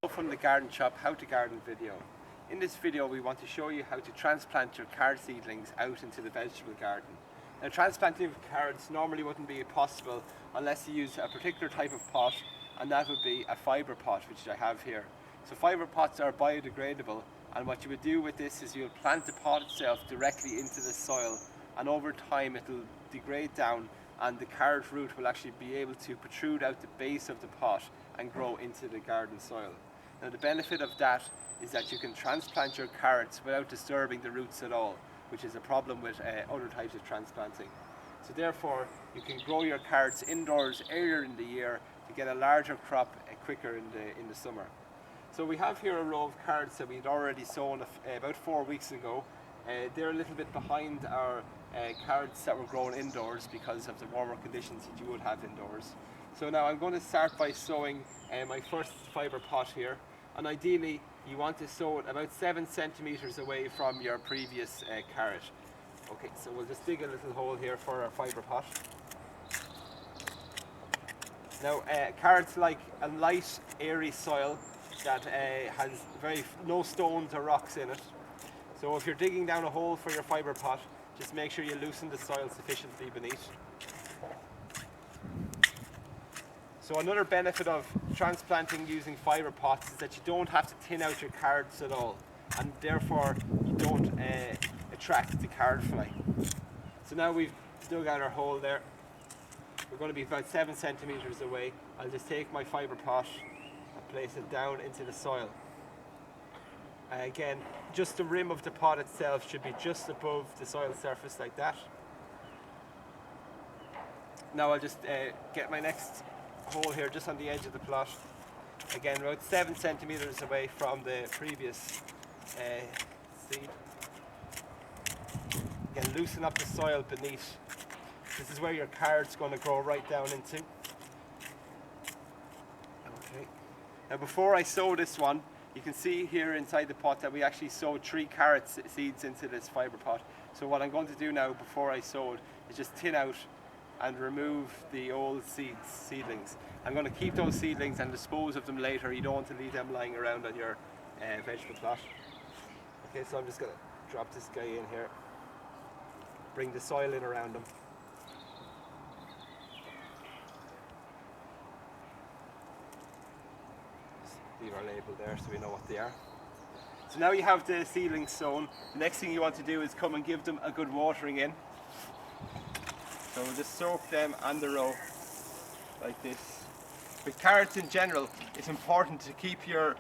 From the garden shop how to garden video. In this video we want to show you how to transplant your carrot seedlings out into the vegetable garden. Now, transplanting of carrots normally wouldn't be possible unless you use a particular type of pot, and that would be a fibre pot, which I have here. So fibre pots are biodegradable, and what you would do with this is you'll plant the pot itself directly into the soil, and over time it will degrade down and the carrot root will actually be able to protrude out the base of the pot and grow into the garden soil. Now, the benefit of that is that you can transplant your carrots without disturbing the roots at all, which is a problem with other types of transplanting. So therefore, you can grow your carrots indoors earlier in the year to get a larger crop quicker in the summer. So we have here a row of carrots that we'd already sown about 4 weeks ago. They're a little bit behind our carrots that were grown indoors because of the warmer conditions that you would have indoors. So now I'm going to start by sowing my first fibre pot here, and ideally you want to sow it about 7 centimetres away from your previous carrot. Okay, so we'll just dig a little hole here for our fibre pot. Now carrots like a light airy soil that has no stones or rocks in it. So if you're digging down a hole for your fibre pot, just make sure you loosen the soil sufficiently beneath. So another benefit of transplanting using fibre pots is that you don't have to thin out your carrots at all, and therefore you don't attract the carrot fly. So now we've dug out our hole there. We're going to be about 7 centimetres away. I'll just take my fibre pot and place it down into the soil. Again, just the rim of the pot itself should be just above the soil surface like that. Now I'll just get my next hole here just on the edge of the plot. Again, about 7 centimetres away from the previous seed. Again, loosen up the soil beneath. This is where your carrot's going to grow right down into. Okay. Now before I sow this one, you can see here inside the pot that we actually sowed 3 carrot seeds into this fibre pot. So what I'm going to do now before I sow it is just tin out and remove the old seedlings. I'm going to keep those seedlings and dispose of them later. You don't want to leave them lying around on your vegetable plot. Okay, so I'm just going to drop this guy in here. Bring the soil in around them. Leave our label there so we know what they are. So now you have the seedlings sown. The next thing you want to do is come and give them a good watering in. So we'll just soak them on the row like this. With carrots in general, it's important to keep your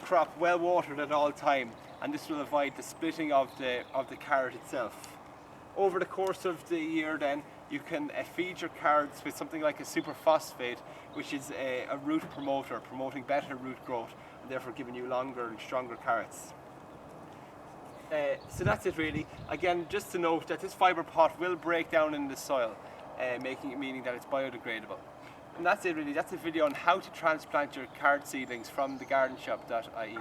crop well watered at all time, and this will avoid the splitting of the carrot itself. Over the course of the year then, you can feed your carrots with something like a superphosphate, which is a root promoter, promoting better root growth, and therefore giving you longer and stronger carrots. So that's it really. Again, just to note that this fibre pot will break down in the soil, meaning that it's biodegradable. And that's it really. That's a video on how to transplant your carrot seedlings from thegardenshop.ie.